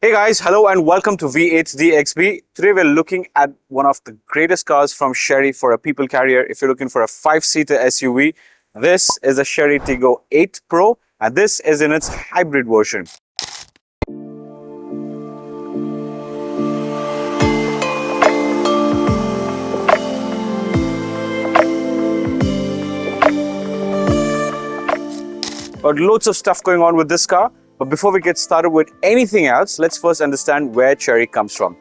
Hey guys, hello and welcome to V8DXB. Today we're looking at one of the greatest cars from Chery for a people carrier. If you're looking for a 5-seater SUV, this is a Chery TIGGO 8 Pro and this is in its hybrid version. Got loads of stuff going on with this car. But before we get started with anything else, let's first understand where Chery comes from.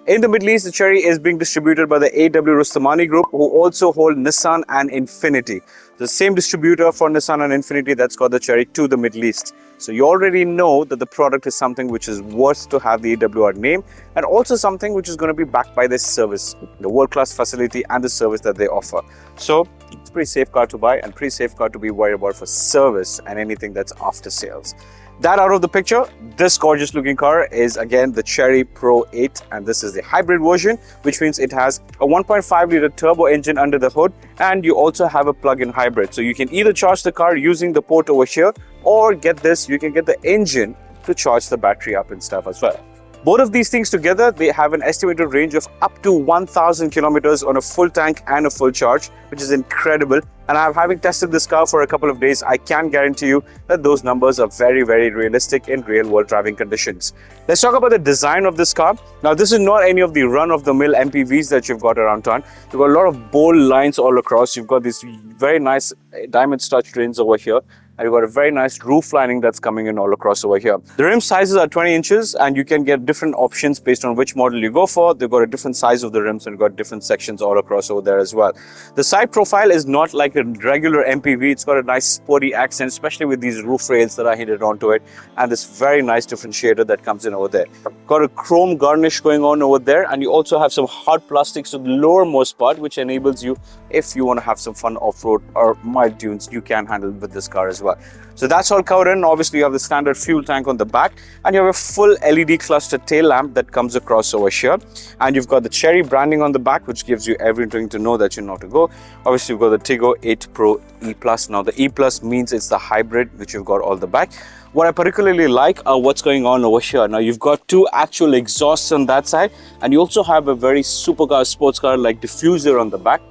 In the Middle East, the Chery is being distributed by the AW Rustamani Group, who also hold Nissan and Infiniti. The same distributor for Nissan and Infiniti that's got the Chery to the Middle East. So you already know that the product is something which is worth to have the AWR name, and also something which is going to be backed by this service, the world-class facility and the service that they offer. So it's a pretty safe car to buy and pretty safe car to be worried about for service and anything that's after sales. That out of the picture, this gorgeous looking car is again the Chery Pro 8, and this is the hybrid version, which means it has a 1.5 litre turbo engine under the hood, and you also have a plug-in hybrid. So you can either charge the car using the port over here, or get this, you can get the engine to charge the battery up and stuff as well. Both of these things together, they have an estimated range of up to 1,000 kilometers on a full tank and a full charge, which is incredible. And having tested this car for a couple of days, I can guarantee you that those numbers are very, very realistic in real-world driving conditions. Let's talk about the design of this car. Now, this is not any of the run-of-the-mill MPVs that you've got around town. You've got a lot of bold lines all across. You've got these very nice diamond touch trims over here. And you've got a very nice roof lining that's coming in all across over here. The rim sizes are 20 inches and you can get different options based on which model you go for. They've got a different size of the rims and got different sections all across over there as well. The side profile is not like a regular MPV. It's got a nice sporty accent, especially with these roof rails that are hinted onto it, and this very nice differentiator that comes in over there. Got a chrome garnish going on over there, and you also have some hard plastics to the lowermost part, which enables you, if you want to have some fun off-road or mild dunes, you can handle with this car as well. So that's all covered in. Obviously, you have the standard fuel tank on the back, and you have a full LED cluster tail lamp that comes across over here. And you've got the Chery branding on the back, which gives you everything to know that you know to go. Obviously, you've got the TIGGO 8 Pro E+. Now, the E+ means it's the hybrid, which you've got all the back. What I particularly like are what's going on over here. Now, you've got two actual exhausts on that side, and you also have a very supercar, sports car like diffuser on the back.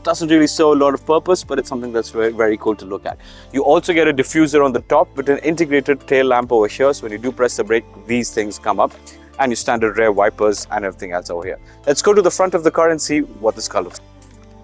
Doesn't really serve a lot of purpose, but it's something that's very, very cool to look at. You also get a diffuser on the top with an integrated tail lamp over here. So when you do press the brake, these things come up, and your standard rear wipers and everything else over here. Let's go to the front of the car and see what this car looks like.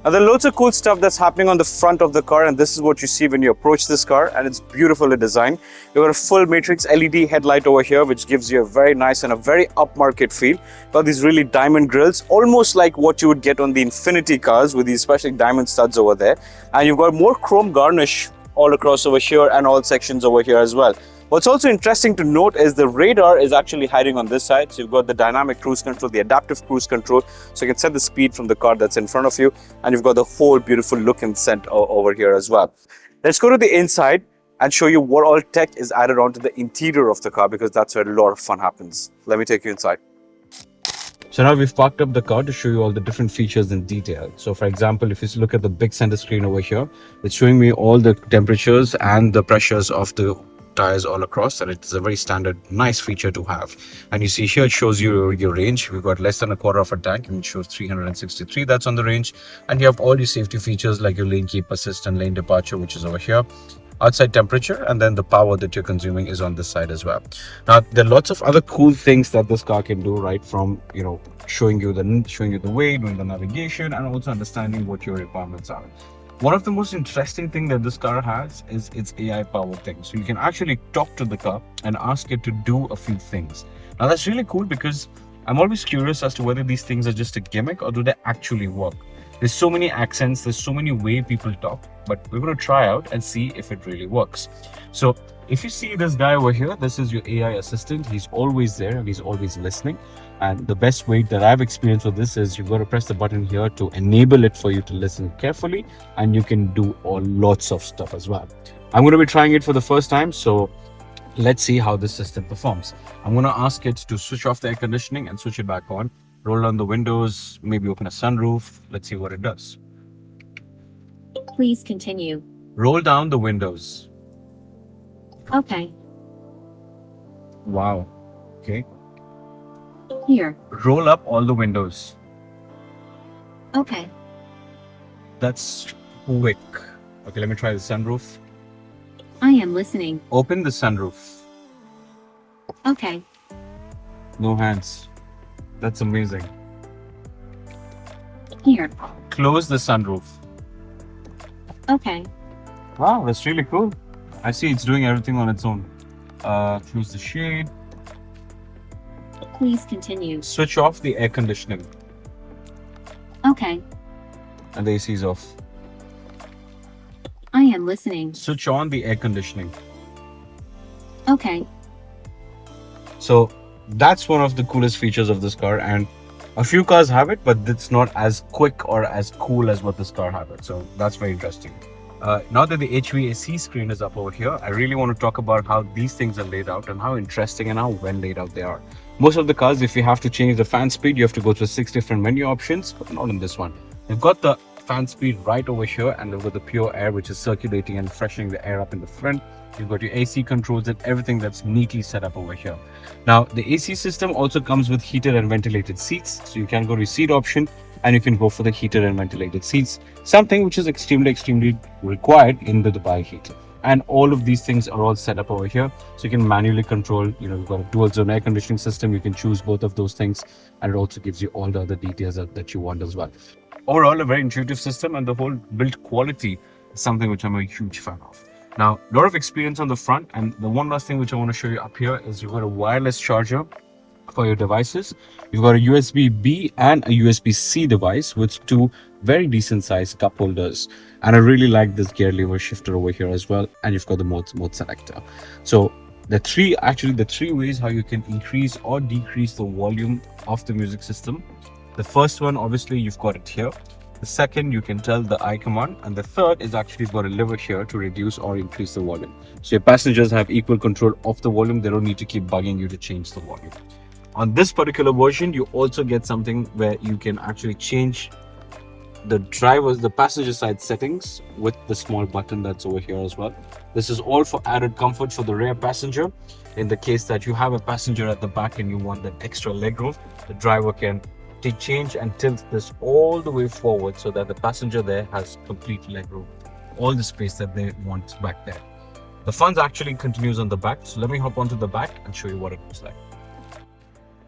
Now, there are loads of cool stuff that's happening on the front of the car, and this is what you see when you approach this car, and it's beautifully designed. You've got a full matrix LED headlight over here, which gives you a very nice and a very upmarket feel. You've got these really diamond grills, almost like what you would get on the Infiniti cars with these special diamond studs over there. And you've got more chrome garnish all across over here and all sections over here as well. What's also interesting to note is the radar is actually hiding on this side. So you've got the dynamic cruise control, the adaptive cruise control. So you can set the speed from the car that's in front of you. And you've got the whole beautiful look and scent over here as well. Let's go to the inside and show you what all tech is added onto the interior of the car, because that's where a lot of fun happens. Let me take you inside. So now we've parked up the car to show you all the different features in detail. So for example, if you look at the big center screen over here, it's showing me all the temperatures and the pressures of the tires all across, and it's a very standard nice feature to have. And you see here it shows you your range. We've got less than a quarter of a tank and it shows 363 that's on the range. And you have all your safety features like your lane keep assist and lane departure, which is over here, outside temperature, and then the power that you're consuming is on this side as well. Now, there are lots of other cool things that this car can do, right from showing you the way, doing the navigation, and also understanding what your requirements are. One of the most interesting things that this car has is its AI power thing. So you can actually talk to the car and ask it to do a few things. Now that's really cool, because I'm always curious as to whether these things are just a gimmick or do they actually work. There's so many accents, there's so many ways people talk, but we're going to try out and see if it really works. So if you see this guy over here, this is your AI assistant. He's always there and he's always listening. And the best way that I've experienced with this is you've got to press the button here to enable it for you to listen carefully, and you can do lots of stuff as well. I'm going to be trying it for the first time, so let's see how this system performs. I'm going to ask it to switch off the air conditioning and switch it back on. Roll down the windows, maybe open a sunroof. Let's see what it does. Please continue. Roll down the windows. Okay. Wow. Okay. Here. Roll up all the windows. Okay. That's quick. Okay, let me try the sunroof. I am listening. Open the sunroof. Okay. No hands. That's amazing. Here. Close the sunroof. Okay. Wow, that's really cool. I see it's doing everything on its own. Close the shade. Please continue. Switch off the air conditioning. Okay. And the AC is off. I am listening. Switch on the air conditioning. Okay. So that's one of the coolest features of this car, and a few cars have it, but it's not as quick or as cool as what this car have it. So that's very interesting. Now that the HVAC screen is up over here, I really want to talk about how these things are laid out and how interesting and how well laid out they are. Most of the cars, if you have to change the fan speed, you have to go through 6 different menu options, but not in this one. You've got the fan speed right over here, and you've got the pure air which is circulating and freshening the air up in the front. You've got your AC controls and everything that's neatly set up over here. Now the AC system also comes with heated and ventilated seats, so you can go to seat option and you can go for the heated and ventilated seats, something which is extremely required in the Dubai heat. And all of these things are all set up over here, so you can manually control. You've got a dual zone air conditioning system. You can choose both of those things, and it also gives you all the other details that you want as well. Overall, a very intuitive system, and the whole build quality is something which I'm a huge fan of. Now, a lot of experience on the front, and the one last thing which I want to show you up here is you've got a wireless charger for your devices. You've got a USB-B and a USB-C device with two very decent sized cup holders, and I really like this gear lever shifter over here as well, and you've got the mode selector. So the three ways how you can increase or decrease the volume of the music system. The first one, obviously, you've got it here. The second, you can tell the I command, and the third is actually got a lever here to reduce or increase the volume. So your passengers have equal control of the volume. They don't need to keep bugging you to change the volume. On this particular version, you also get something where you can actually change the passenger side settings with the small button that's over here as well. This is all for added comfort for the rear passenger. In the case that you have a passenger at the back and you want that extra legroom, the driver can change and tilt this all the way forward so that the passenger there has complete legroom, all the space that they want back there. The fun actually continues on the back, so let me hop onto the back and show you what it looks like.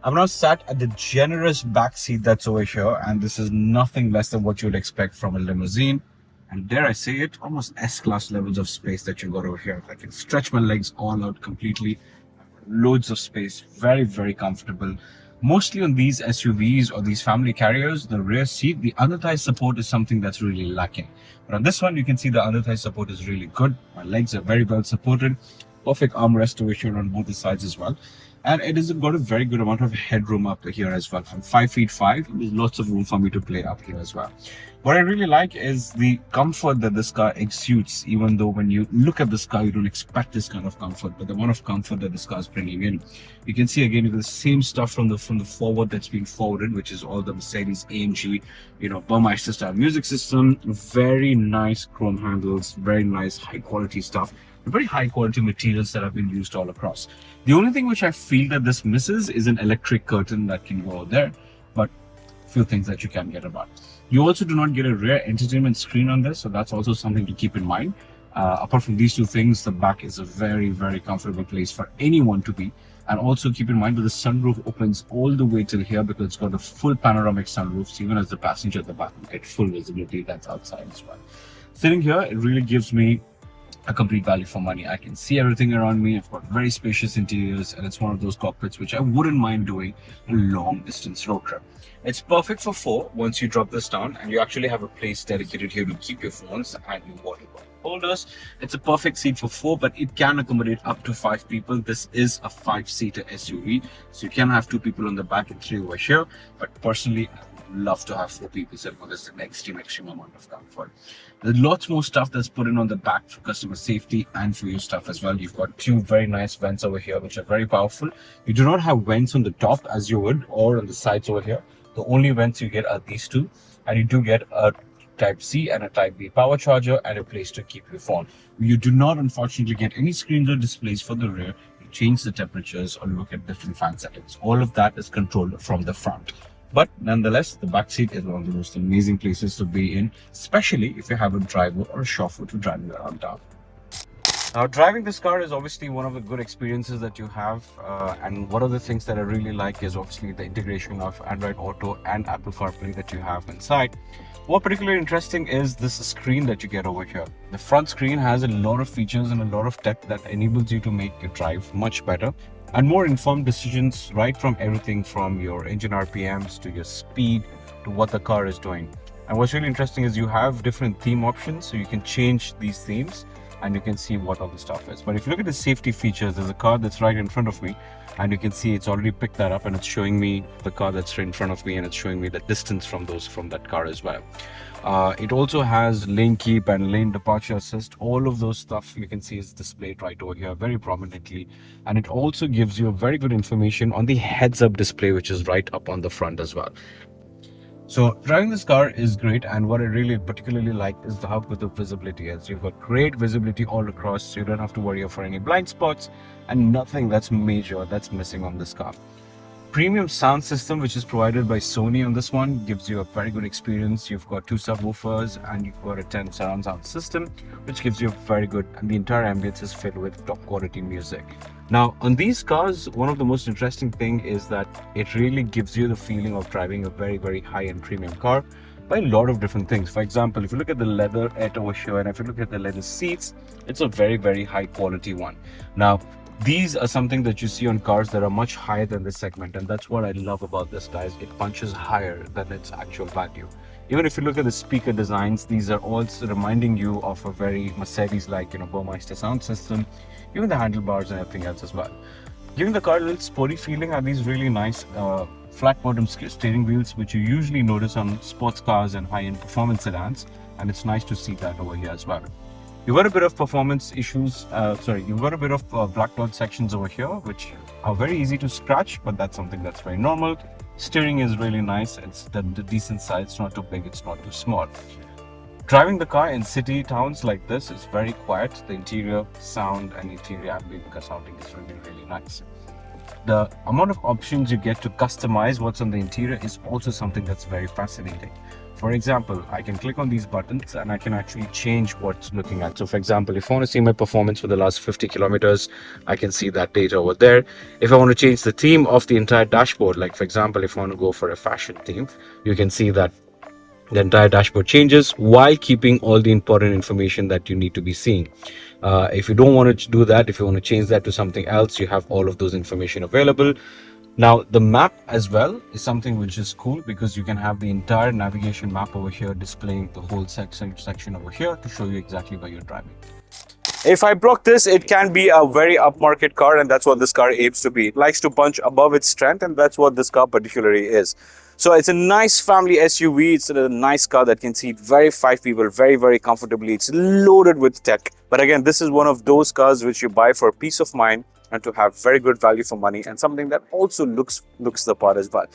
I'm now sat at the generous back seat that's over here, and this is nothing less than what you'd expect from a limousine. And dare I say it, almost S-class levels of space that you got over here. I can stretch my legs all out completely. Loads of space, very comfortable. Mostly on these SUVs or these family carriers, the rear seat, the under thigh support is something that's really lacking. But on this one, you can see the under thigh support is really good. My legs are very well supported. Perfect armrest over here on both the sides as well. And it has got a very good amount of headroom up here as well. I'm 5'5". There's lots of room for me to play up here as well. What I really like is the comfort that this car exudes, even though when you look at this car, you don't expect this kind of comfort, but the amount of comfort that this car is bringing in. You can see again the same stuff from the forward that's being forwarded, which is all the Mercedes AMG, Burmeister style music system. Very nice chrome handles, very nice high quality stuff. Very high quality materials that have been used all across. The only thing which I feel that this misses is an electric curtain that can go there, but few things that you can get about. You also do not get a rear entertainment screen on this, so that's also something to keep in mind. Apart from these two things, the back is a very comfortable place for anyone to be. And also keep in mind that the sunroof opens all the way till here because it's got a full panoramic sunroof, so even as the passenger at the back will get full visibility that's outside as well. Sitting here, it really gives me a complete value for money. I can see everything around me. I've got very spacious interiors, and it's one of those cockpits which I wouldn't mind doing a long distance road trip. It's perfect for 4 once you drop this down, and you actually have a place dedicated here to keep your phones and your water holders. It's a perfect seat for 4, but it can accommodate up to 5 people. This is a 5-seater SUV, so you can have 2 people on the back and 3 over here, but personally I would love to have 4 people, so there's an extreme amount of comfort. There's lots more stuff that's put in on the back for customer safety and for your stuff as well. You've got 2 very nice vents over here which are very powerful. You do not have vents on the top as you would, or on the sides over here. The only vents you get are these 2, and you do get a Type C and a Type B power charger and a place to keep your phone. You do not unfortunately get any screens or displays for the rear. You change the temperatures or look at different fan settings. All of that is controlled from the front. But nonetheless, the back seat is one of the most amazing places to be in, especially if you have a driver or a chauffeur to drive you around town. Now, driving this car is obviously one of the good experiences that you have, and one of the things that I really like is obviously the integration of Android Auto and Apple CarPlay that you have inside. What particularly interesting is this screen that you get over here. The front screen has a lot of features and a lot of tech that enables you to make your drive much better and more informed decisions, right from everything from your engine RPMs to your speed to what the car is doing. And what's really interesting is you have different theme options, so you can change these themes and you can see what all the stuff is. But if you look at the safety features, there's a car that's right in front of me, and you can see it's already picked that up and it's showing me the car that's in front of me, and it's showing me the distance from that car as well. It also has lane keep and lane departure assist. All of those stuff you can see is displayed right over here very prominently, and it also gives you very good information on the heads-up display, which is right up on the front as well. So driving this car is great, and what I really particularly like is how good the visibility is. You've got great visibility all across, so you don't have to worry for any blind spots and nothing that's major that's missing on this car. Premium sound system, which is provided by Sony on this one, gives you a very good experience. You've got 2 subwoofers and you've got a 10 surround sound system, which gives you a very good, and the entire ambience is filled with top quality music. Now, on these cars, one of the most interesting thing is that it really gives you the feeling of driving a very, very high-end premium car by a lot of different things. For example, if you look at the leatherette over here, and if you look at the leather seats, it's a very, very high quality one. Now, these are something that you see on cars that are much higher than this segment, and that's what I love about this, guys. It punches higher than its actual value. Even if you look at the speaker designs, these are also reminding you of a very Mercedes-like, Burmeister sound system. Even the handlebars and everything else as well. Giving the car a little sporty feeling are these really nice flat bottom steering wheels, which you usually notice on sports cars and high-end performance sedans, and it's nice to see that over here as well. You've got a bit of performance issues, you've got a bit of black dot sections over here, which are very easy to scratch, but that's something that's very normal. Steering is really nice. It's the decent size. It's not too big, it's not too small. Driving the car in city towns like this is very quiet. The interior sound and interior ambient sounding is really, really nice. The amount of options you get to customize what's on the interior is also something that's very fascinating. For example, I can click on these buttons and I can actually change what's looking at. So for example, if I want to see my performance for the last 50 kilometers, I can see that data over there. If I want to change the theme of the entire dashboard, like for example, if I want to go for a fashion theme, you can see that the entire dashboard changes while keeping all the important information that you need to be seeing. If you don't want to do that, if you want to change that to something else, you have all of those information available. Now, the map as well is something which is cool because you can have the entire navigation map over here displaying the whole section over here to show you exactly where you're driving. If I block this, it can be a very upmarket car, and that's what this car aims to be. It likes to punch above its strength, and that's what this car particularly is. So it's a nice family SUV. It's a nice car that can seat 5 people very, very comfortably. It's loaded with tech. But again, this is one of those cars which you buy for peace of mind and to have very good value for money, and something that also looks the part as well.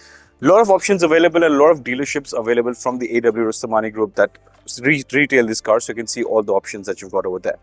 A lot of options available and a lot of dealerships available from the AW Rustamani group that retail this car, so you can see all the options that you've got over there.